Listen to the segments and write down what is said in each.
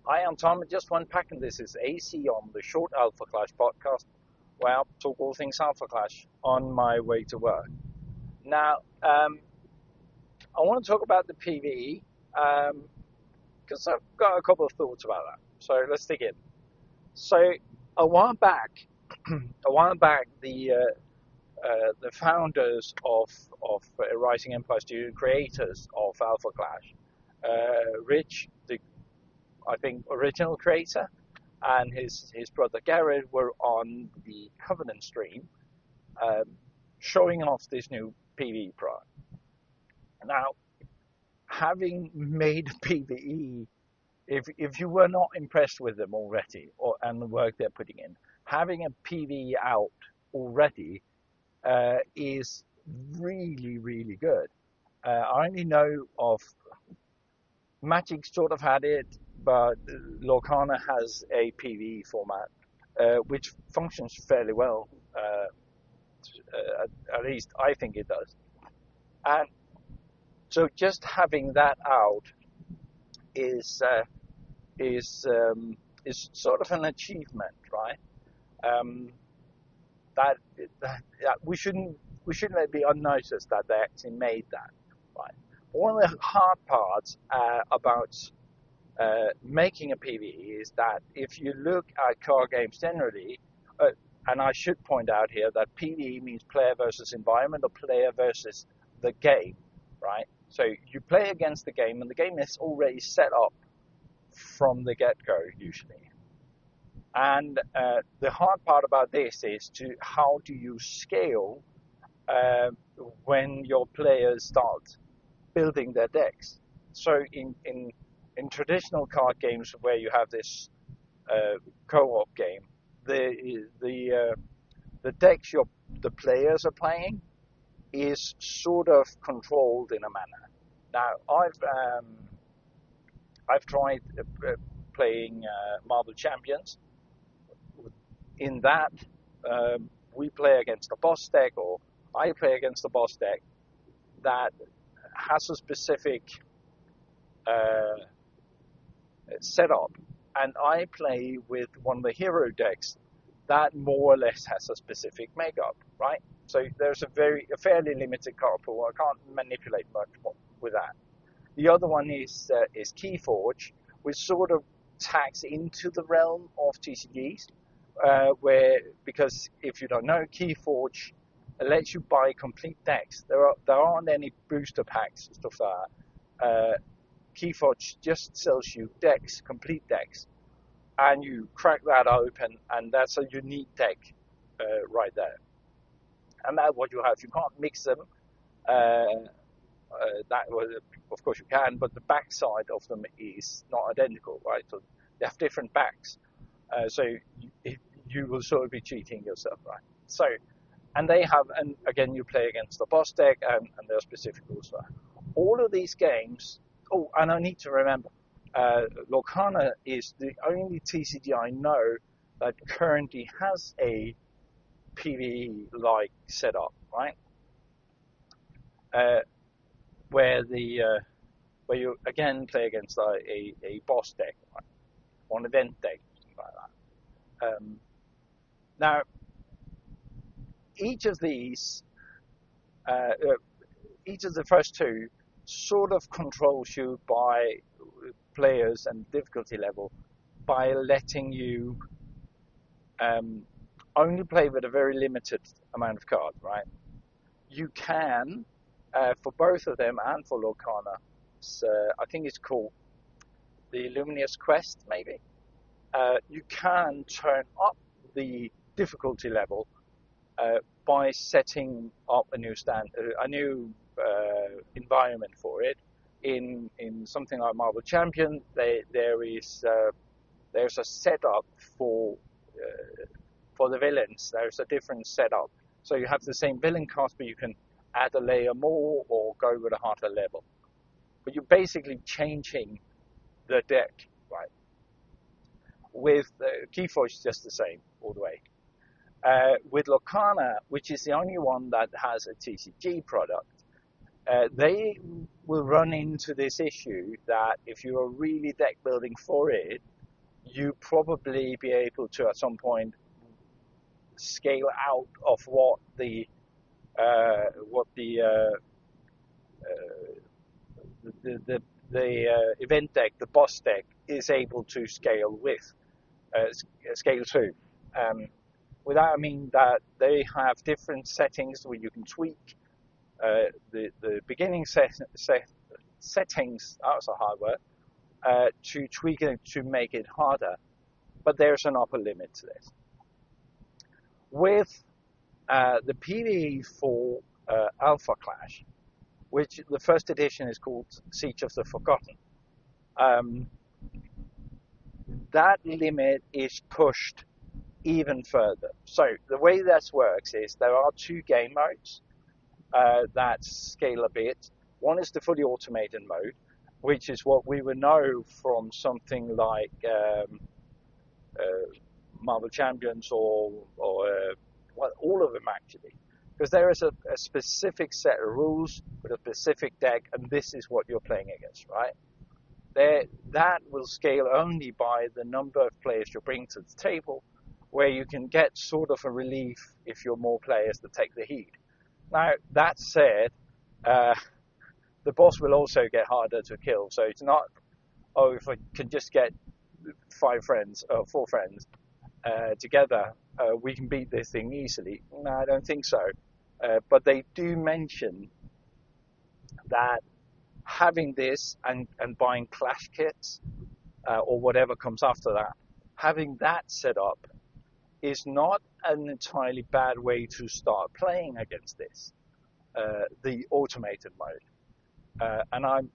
Hi, I'm Tom. Just one pack, and this is AC on the short Alpha Clash podcast, where I talk all things Alpha Clash on my way to work. Now, I want to talk about the PvE because I've got a couple of thoughts about that. So let's dig in. So a while back, the founders of Rising Empire Studio, creators of Alpha Clash, Rich, the I think original creator, and his brother Garrett were on the Covenant stream, um, showing off this new PvE product. Now, having made PvE, if you were not impressed with them already and the work they're putting in, having a PvE out already is really, really good. I only know of Magic sort of had it, but Lorcana has a PvE format which functions fairly well. At least I think it does. And so just having that out is sort of an achievement, right? Um, that we shouldn't let it be unnoticed that they actually made that, right? One of the hard parts about making a PvE is that if you look at card games generally, and I should point out here that PvE means player versus environment or player versus the game, right? So you play against the game, and the game is already set up from the get-go usually. And the hard part about this is how do you scale when your players start building their decks. So in traditional card games where you have this co-op game, the decks the players are playing is sort of controlled in a manner. Now I've tried playing Marble Champions. In that, we play against a boss deck, or I play against a boss deck that has a specific setup, and I play with one of the hero decks that more or less has a specific makeup, right? So there's a fairly limited card pool. I can't manipulate much more with that. The other one is Keyforge, which sort of tags into the realm of TCGs, because if you don't know, Keyforge lets you buy complete decks. There aren't any booster packs and stuff like that. Keyforge just sells you decks, complete decks, and you crack that open, and that's a unique deck right there. And that's what you have. You can't mix them. Of course you can, but the backside of them is not identical, right? So they have different backs. So you will sort of be cheating yourself, right? So, and they have, and again, you play against the boss deck, and there are specific rules for that. All of these games. Oh, and I need to remember, Lorcana is the only TCG I know that currently has a PvE-like setup, right? Where you again play against a boss deck, right? Or an event deck, something like that. Now, each of these, each of the first two, sort of controls you by players and difficulty level by letting you only play with a very limited amount of cards, right? You can, for both of them and for Lorcana, I think it's called the Luminous Quest, maybe. You can turn up the difficulty level by setting up a new environment for it. In something like Marble Champion, there's a setup for the villains. There's a different setup. So you have the same villain cost, but you can add a layer more or go with a harder level. But you're basically changing the deck, right? With Keyforge, just the same all the way. With Lorcana, which is the only one that has a TCG product, they will run into this issue that if you are really deck building for it, you probably be able to at some point scale out of what the uh, what the uh, event deck, the boss deck, is able to scale with, scale to. Um, with that, I mean that they have different settings where you can tweak the beginning settings. That's a hard word. To tweak it to make it harder, but there's an upper limit to this. With the PvE for Alpha Clash, which the first edition is called Siege of the Forgotten, that limit is pushed even further. So the way this works is there are two game modes that scale a bit. One is the fully automated mode, which is what we would know from something like Marvel Champions or well, all of them actually, because there is a specific set of rules with a specific deck, and this is what you're playing against, right? That will scale only by the number of players you bring to the table, where you can get sort of a relief if you're more players that take the heat. Now, that said, the boss will also get harder to kill, so it's not, oh, if I can just get 4 friends together, we can beat this thing easily. No, I don't think so. But they do mention that having this and buying clash kits or whatever comes after that, having that set up is not an entirely bad way to start playing against this, the automated mode. And I'm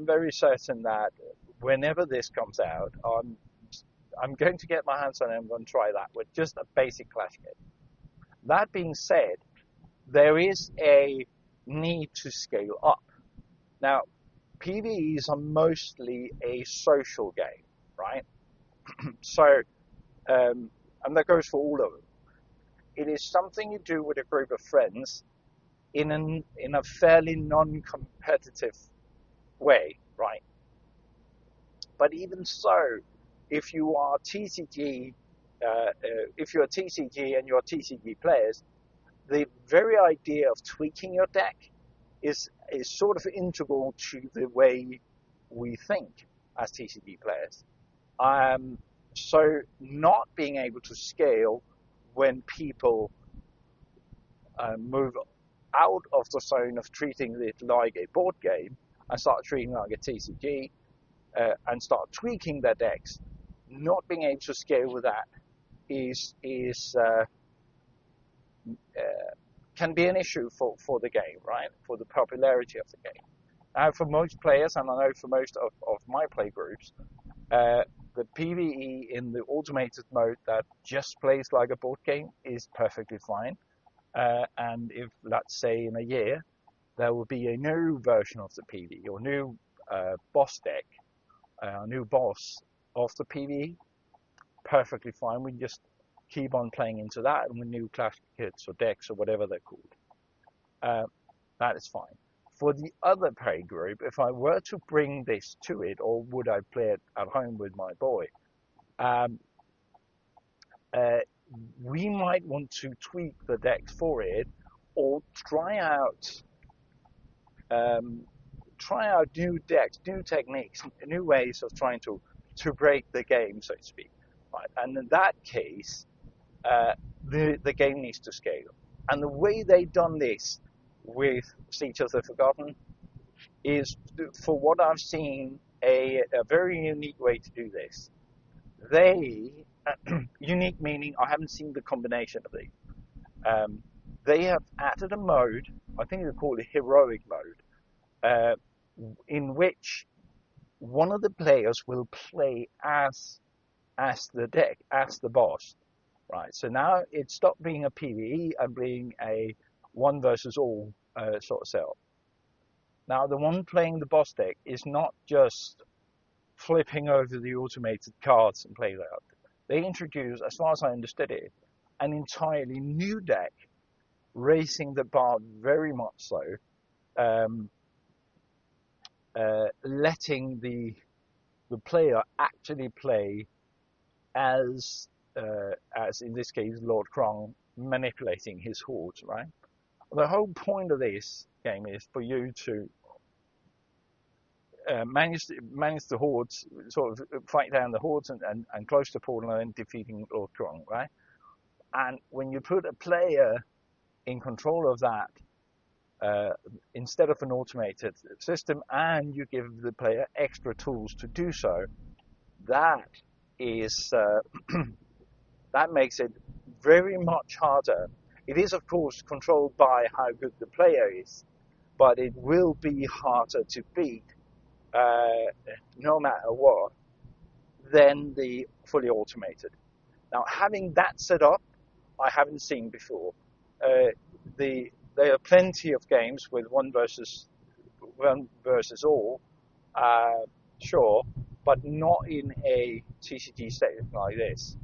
very certain that whenever this comes out, I'm going to get my hands on it. I'm going to try that with just a basic clash kit. That being said, there is a need to scale up. Now, PvEs are mostly a social game, right? So, and that goes for all of them. It is something you do with a group of friends in a fairly non-competitive way, right? But even so, if you are TCG, if you're TCG and you're TCG players, the very idea of tweaking your deck is sort of integral to the way we think as TCG players. So not being able to scale when people move out of the zone of treating it like a board game and start treating it like a TCG and start tweaking their decks, not being able to scale with that can be an issue for the game, right? For the popularity of the game. Now, for most players, and I know for most of my play groups, the PvE in the automated mode that just plays like a board game is perfectly fine. And if, let's say, in a year, there will be a new version of the PvE or new boss deck, a new boss of the PvE, perfectly fine. We just keep on playing into that and with new clash kits or decks or whatever they're called. That is fine. For the other play group, if I were to bring this to it, or would I play it at home with my boy, we might want to tweak the decks for it, or try out new decks, new techniques, new ways of trying to break the game, so to speak. Right? And in that case, the game needs to scale. And the way they've done this with Siege of the Forgotten is, for what I've seen, a very unique way to do this. Unique meaning I haven't seen the combination of these. They have added a mode, I think they call it heroic mode, in which one of the players will play as the deck, as the boss. Right, so now it stopped being a PvE and being a one versus all sort of setup. Now the one playing the boss deck is not just flipping over the automated cards and play that. They introduced, as far as I understood it, an entirely new deck, raising the bar very much so, um, letting the player actually play as in this case Lord Krong manipulating his hordes, right? The whole point of this game is for you to manage the hordes, sort of fight down the hordes and close the portal and defeating Lord Krong, right? And when you put a player in control of that, instead of an automated system, and you give the player extra tools to do so, that is that makes it very much harder. It is, of course, controlled by how good the player is, but it will be harder to beat, no matter what, than the fully automated. Now, having that set up, I haven't seen before. There are plenty of games with one versus all, sure, but not in a TCG setting like this.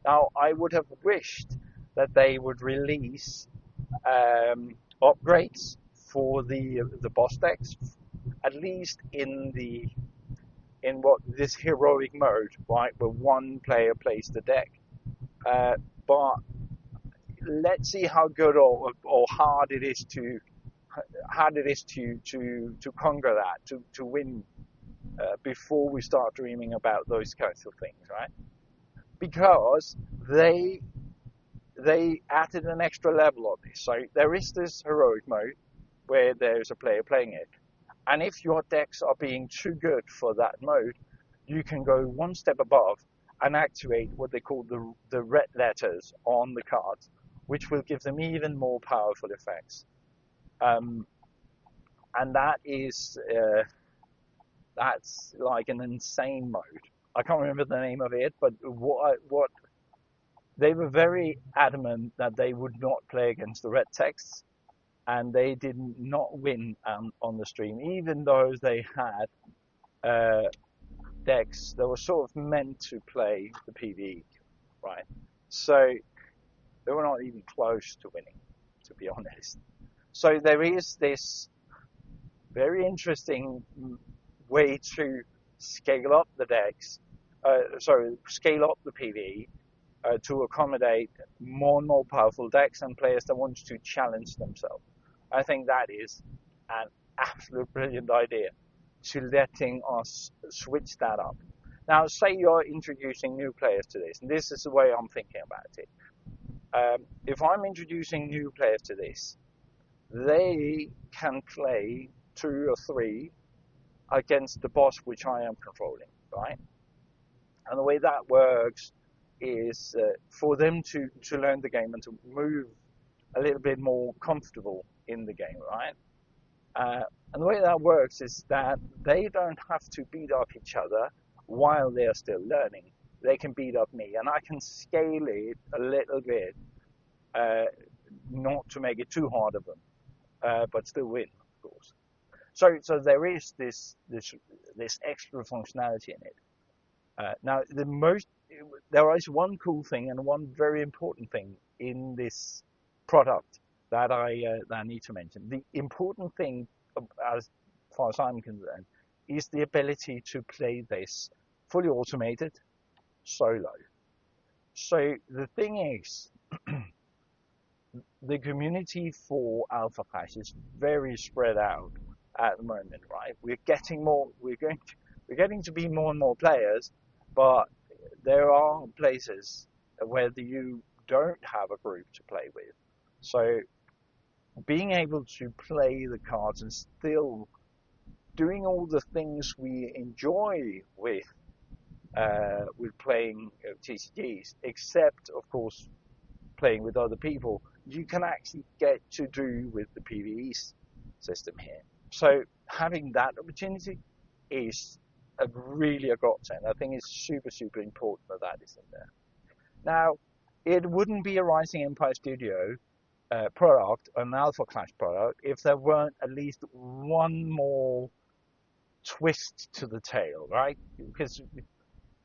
Now, I would have wished that they would release upgrades for the boss decks, at least in what this heroic mode, right, where one player plays the deck. But let's see how good or hard it is to conquer that, to win, before we start dreaming about those kinds of things, right? Because they added an extra level on this. So there is this heroic mode where there's a player playing it, and if your decks are being too good for that mode, you can go one step above and activate what they call the red letters on the cards, which will give them even more powerful effects. And that is that's like an insane mode. I can't remember the name of it, but what they were very adamant that they would not play against the red texts, and they did not win on the stream, even though they had decks that were sort of meant to play the PvE, right? So they were not even close to winning, to be honest. So there is this very interesting way to scale up the decks, scale up the PvE to accommodate more and more powerful decks and players that want to challenge themselves. I think that is an absolute brilliant idea, to letting us switch that up. Now, say you're introducing new players to this, and this is the way I'm thinking about it. If I'm introducing new players to this, they can play 2 or 3 against the boss which I am controlling, right? And the way that works is for them to learn the game and to move a little bit more comfortable in the game, right? And the way that works is that they don't have to beat up each other while they're still learning. They can beat up me, and I can scale it a little bit, not to make it too hard of them, but still win, of course. So there is this extra functionality in it. Now, there is one cool thing and one very important thing in this product that I need to mention. The important thing, as far as I'm concerned, is the ability to play this fully automated solo. So the thing is, the community for Alpha Clash is very spread out at the moment, right? We're getting to be more and more players, but there are places where you don't have a group to play with. So being able to play the cards and still doing all the things we enjoy with playing TCGs, except of course playing with other people, you can actually get to do with the PvE system here. So having that opportunity is really a godsend. I think it's super, super important that is in there. Now, it wouldn't be a Rising Empire Studio product, an Alpha Clash product, if there weren't at least one more twist to the tale, right? Because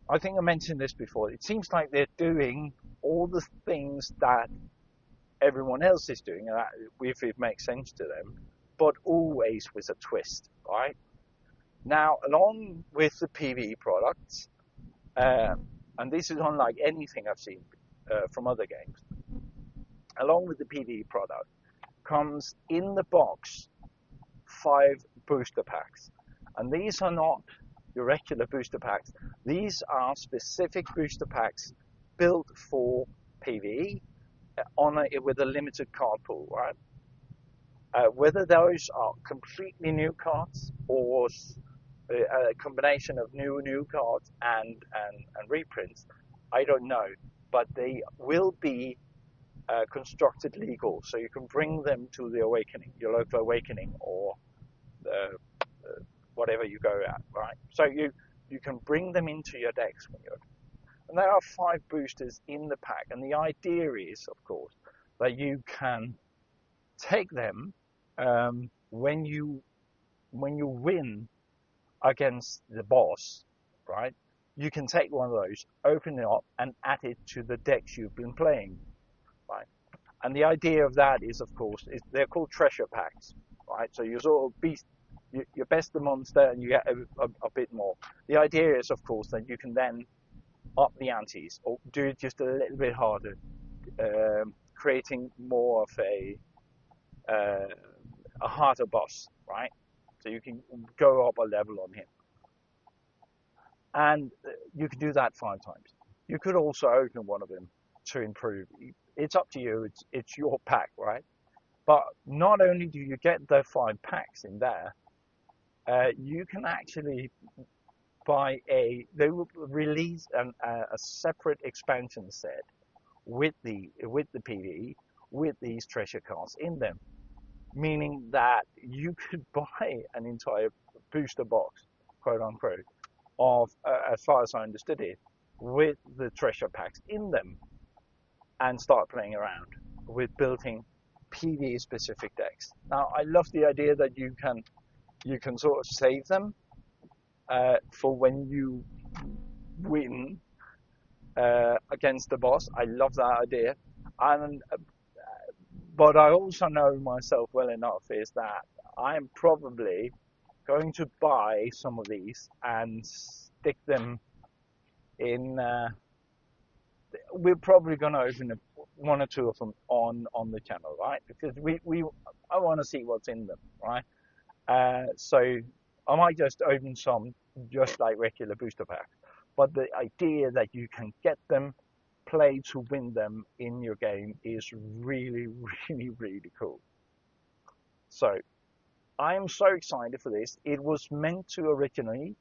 I think I mentioned this before. It seems like they're doing all the things that everyone else is doing, if it makes sense to them. but always with a twist, right? Now, along with the PvE products, and this is unlike anything I've seen from other games, along with the PvE product comes in the box 5 booster packs. And these are not your regular booster packs. These are specific booster packs built for PvE with a limited card pool, right? Whether those are completely new cards or a combination of new cards and reprints, I don't know. But they will be constructed legal, so you can bring them to the Awakening, your local Awakening, or whatever you go at, right? So you can bring them into your decks when you're. And there are 5 boosters in the pack, and the idea is, of course, that you can take them when you win against the boss, right? You can take one of those, open it up, and add it to the decks you've been playing, right? And the idea of that is, of course, they're called treasure packs, right? So you sort of you best the monster and you get a bit more. The idea is, of course, that you can then up the antes or do it just a little bit harder, creating more of a harder boss, right? So you can go up a level on him. And you can do that 5 times. You could also open one of them to improve. It's up to you. It's your pack, right? But not only do you get the 5 packs in there, you can actually buy they will release a separate expansion set with the PvE with these treasure cards in them, meaning that you could buy an entire booster box, quote unquote, of as far as I understood it, with the treasure packs in them, and start playing around with building PvE specific decks. Now, I love the idea that you can sort of save them for when you win against the boss. I love that idea, and but I also know myself well enough is that I'm probably going to buy some of these and stick them in. We're probably going to open 1 or 2 of them on the channel, right? Because I want to see what's in them, right? So I might just open some just like regular booster packs, but the idea that you can get them, play to win them in your game is really, really, really cool. So I am so excited for this. It was meant to originally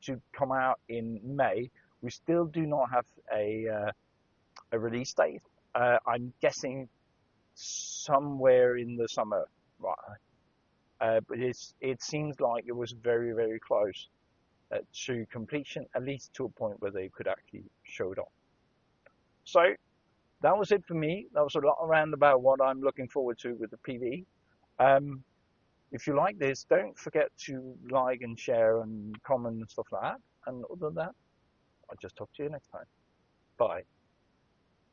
to come out in May. We still do not have a release date. I'm guessing somewhere in the summer, right? But it seems like it was very, very close to completion, at least to a point where they could actually show it off. So that was it for me. That was a lot around about what I'm looking forward to with the PvE. If you like this, don't forget to like and share and comment and stuff like that. And other than that, I'll just talk to you next time. Bye.